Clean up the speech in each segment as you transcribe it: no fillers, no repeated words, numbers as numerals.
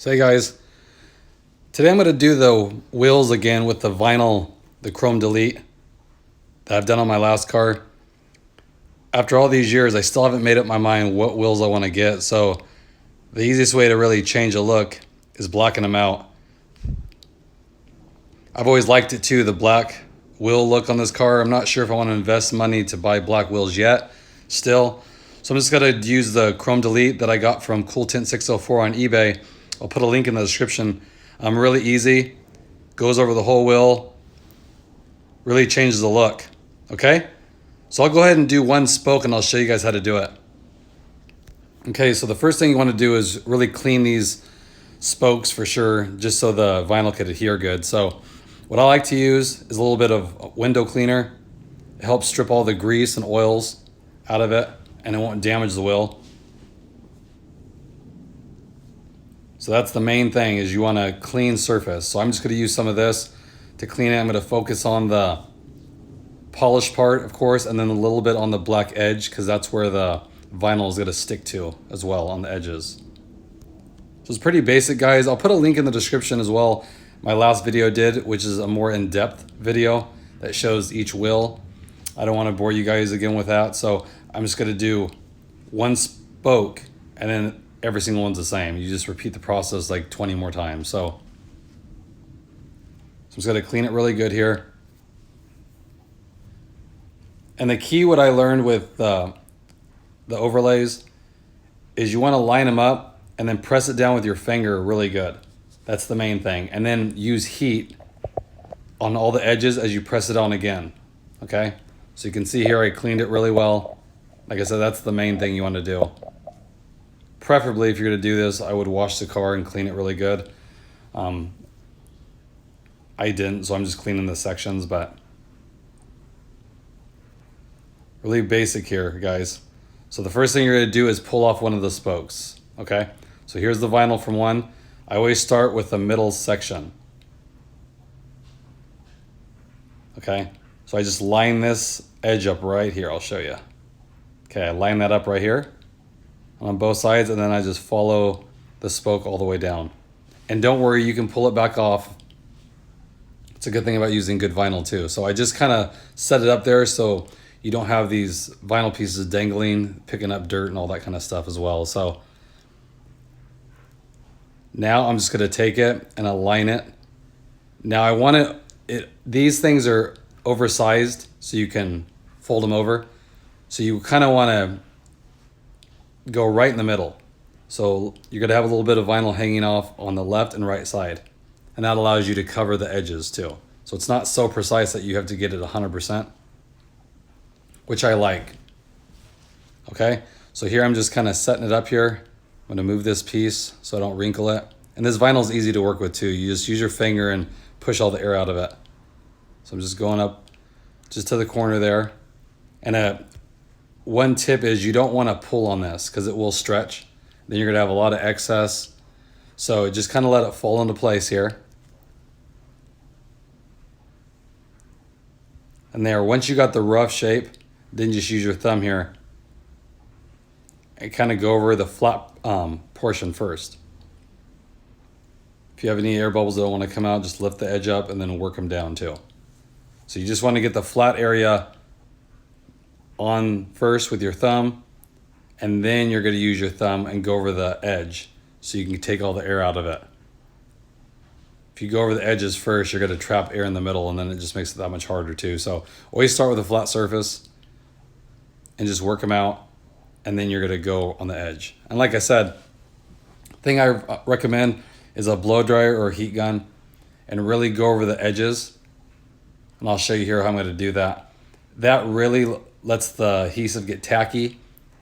So hey guys, today I'm going to do the wheels again with the vinyl, the chrome delete that I've done on my last car. After all these years, I still haven't made up my mind what wheels I want to get. So the easiest way to really change a look is blacking them out. I've always liked it too, the black wheel look on this car. I'm not sure if I want to invest money to buy black wheels yet still. So I'm just going to use the chrome delete that I got from Cool Tint 604 on eBay. I'll put a link in the description. Really easy, goes over the whole wheel, really changes the look, okay? So I'll go ahead and do one spoke and I'll show you guys how to do it. Okay, so the first thing you want to do is really clean these spokes for sure, just so the vinyl could adhere good. So what I like to use is a little bit of window cleaner. It helps strip all the grease and oils out of it and it won't damage the wheel. So that's the main thing, is you want a clean surface. So I'm just gonna use some of this to clean it. I'm gonna focus on the polished part, of course, and then a little bit on the black edge, because that's where the vinyl is gonna stick to as well, on the edges. So it's pretty basic, guys. I'll put a link in the description as well. My last video did, which is a more in-depth video that shows each wheel. I don't wanna bore you guys again with that. So I'm just gonna do one spoke and then every single one's the same. You just repeat the process like 20 more times. So I'm just gonna clean it really good here. And the key, what I learned with the overlays, is you wanna line them up and then press it down with your finger really good. That's the main thing. And then use heat on all the edges as you press it on again, okay? So you can see here I cleaned it really well. Like I said, that's the main thing you wanna do. Preferably, if you're gonna do this, I would wash the car and clean it really good. I didn't, so I'm just cleaning the sections, but really basic here, guys. So the first thing you're gonna do is pull off one of the spokes, okay? So here's the vinyl from one. I always start with the middle section, okay? So I just line this edge up right here, I'll show you. Okay, I line that up right here on both sides, and then I just follow the spoke all the way down. And don't worry, you can pull it back off. It's a good thing about using good vinyl too. So I just kind of set it up there so you don't have these vinyl pieces dangling, picking up dirt and all that kind of stuff as well. So now I'm just gonna take it and align it. Now I want these things are oversized so you can fold them over. So you kind of want to go right in the middle. So you're gonna have a little bit of vinyl hanging off on the left and right side. And that allows you to cover the edges too. So it's not so precise that you have to get it 100%, which I like. Okay, so here I'm just kind of setting it up here. I'm gonna move this piece so I don't wrinkle it. And this vinyl is easy to work with too. You just use your finger and push all the air out of it. So I'm just going up just to the corner there. And one tip is you don't want to pull on this because it will stretch. Then you're gonna have a lot of excess. So just kind of let it fall into place here. And there, once you got the rough shape, then just use your thumb here and kind of go over the flat portion first. If you have any air bubbles that don't want to come out, just lift the edge up and then work them down too. So you just want to get the flat area on first with your thumb, and then you're going to use your thumb and go over the edge so you can take all the air out of it. If you go over the edges first, you're going to trap air in the middle, and then it just makes it that much harder too. So always start with a flat surface and just work them out, and then you're going to go on the edge. And like I said, the thing I recommend is a blow dryer or a heat gun, and really go over the edges. And I'll show you here how I'm going to do that. That really lets the adhesive get tacky,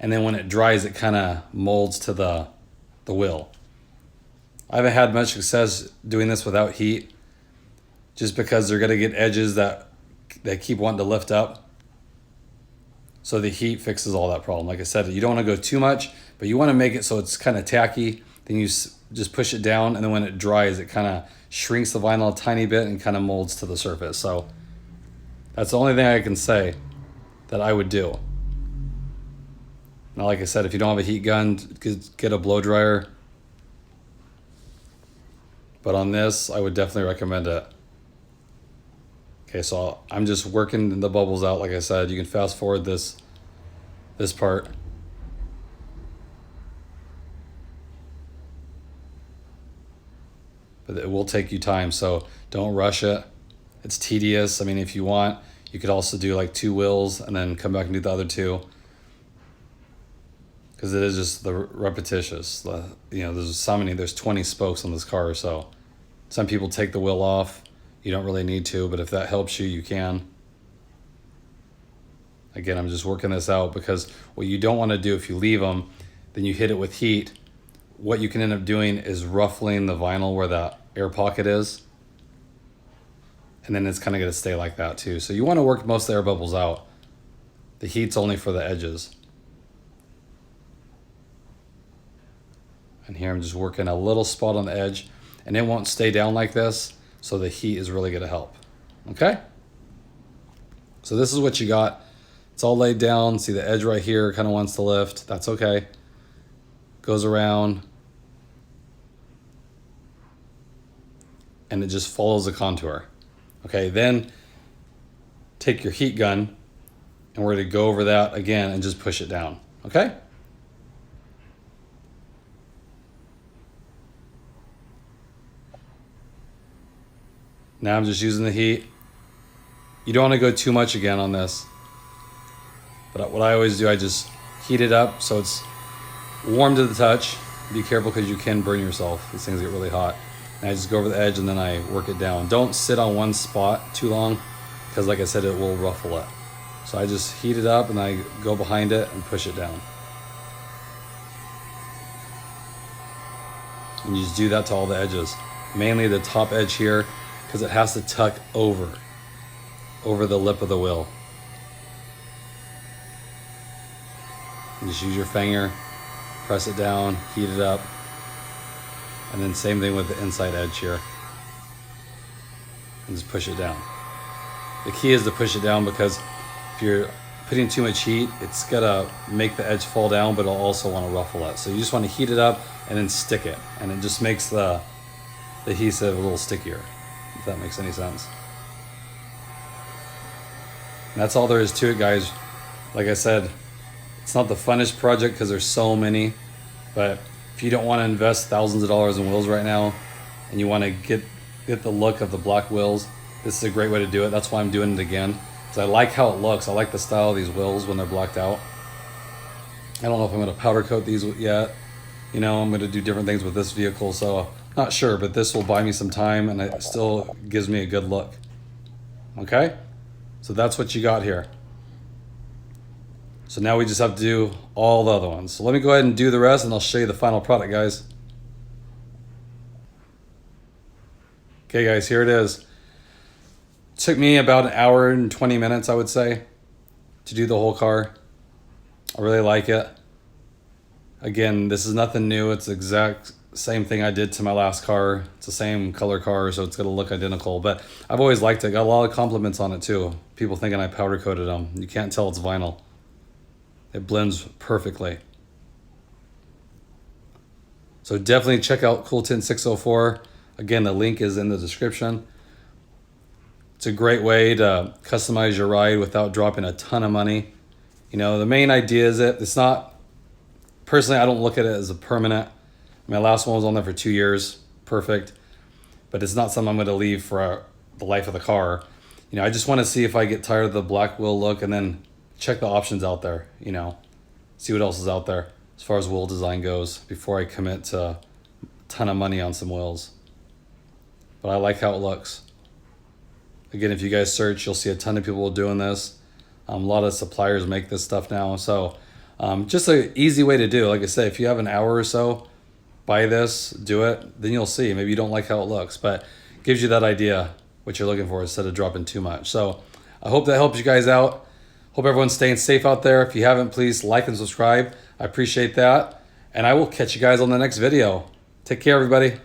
and then when it dries, it kind of molds to the wheel. I haven't had much success doing this without heat, just because they're gonna get edges that keep wanting to lift up. So the heat fixes all that problem. Like I said, you don't want to go too much, but you want to make it so it's kind of tacky. Then you just push it down, and then when it dries, it kind of shrinks the vinyl a tiny bit and kind of molds to the surface. So that's the only thing I can say that I would do. Now, like I said, if you don't have a heat gun, get a blow dryer But on this, I would definitely recommend it. Okay, so I'm just working the bubbles out. Like I said, you can fast forward this part. But it will take you time, so don't rush it. It's tedious. I mean, if you want, you could also do like 2 wheels and then come back and do the other 2. Because it is just the repetitious. You know, there's 20 spokes on this car, so some people take the wheel off. You don't really need to, but if that helps you, you can. Again, I'm just working this out because what you don't want to do if you leave them, then you hit it with heat. What you can end up doing is ruffling the vinyl where that air pocket is. And then it's kind of going to stay like that too. So you want to work most of the air bubbles out. The heat's only for the edges. And here I'm just working a little spot on the edge, and it won't stay down like this. So the heat is really going to help. Okay? So this is what you got. It's all laid down. See the edge right here kind of wants to lift. That's okay. Goes around. And it just follows the contour. Okay, then take your heat gun and we're going to go over that again and just push it down. Okay? Now I'm just using the heat. You don't want to go too much again on this. But what I always do, I just heat it up so it's warm to the touch. Be careful because you can burn yourself. These things get really hot. And I just go over the edge and then I work it down. Don't sit on one spot too long because like I said, it will ruffle it. So I just heat it up and I go behind it and push it down. And you just do that to all the edges. Mainly the top edge here because it has to tuck over the lip of the wheel. And just use your finger, press it down, heat it up. And then same thing with the inside edge here. And just push it down. The key is to push it down because if you're putting too much heat, it's gonna make the edge fall down, but it'll also want to ruffle it. So you just want to heat it up and then stick it. And it just makes the adhesive a little stickier, if that makes any sense. And that's all there is to it, guys. Like I said, it's not the funnest project because there's so many, but if you don't want to invest thousands of dollars in wheels right now and you want to get the look of the black wheels, this is a great way to do it. That's why I'm doing it again, because I like how it looks. I like the style of these wheels when they're blacked out. I don't know if I'm going to powder coat these yet. You know, I'm going to do different things with this vehicle, so not sure, but this will buy me some time and it still gives me a good look. Okay? So that's what you got here. So now we just have to do all the other ones. So let me go ahead and do the rest and I'll show you the final product, guys. Okay, guys, here it is. It took me about 1 hour and 20 minutes, I would say, to do the whole car. I really like it. Again, this is nothing new. It's the exact same thing I did to my last car. It's the same color car, so it's gonna look identical. But I've always liked it. Got a lot of compliments on it too. People thinking I powder coated them. You can't tell it's vinyl. It blends perfectly. So definitely check out Cool Tint 604. Again, the link is in the description. It's a great way to customize your ride without dropping a ton of money. You know, the main idea is it's not, personally, I don't look at it as a permanent. My last one was on there for 2 years, perfect. But it's not something I'm gonna leave for the life of the car. You know, I just wanna see if I get tired of the black wheel look and then check the options out there, you know, see what else is out there as far as wheel design goes before I commit to a ton of money on some wheels. But I like how it looks. Again, if you guys search, you'll see a ton of people doing this. A lot of suppliers make this stuff now. So just an easy way to do. Like I say, if you have an hour or so, buy this, do it, then you'll see. Maybe you don't like how it looks, but it gives you that idea what you're looking for instead of dropping too much. So I hope that helps you guys out. Hope everyone's staying safe out there. If you haven't, please like and subscribe. I appreciate that. And I will catch you guys on the next video. Take care, everybody.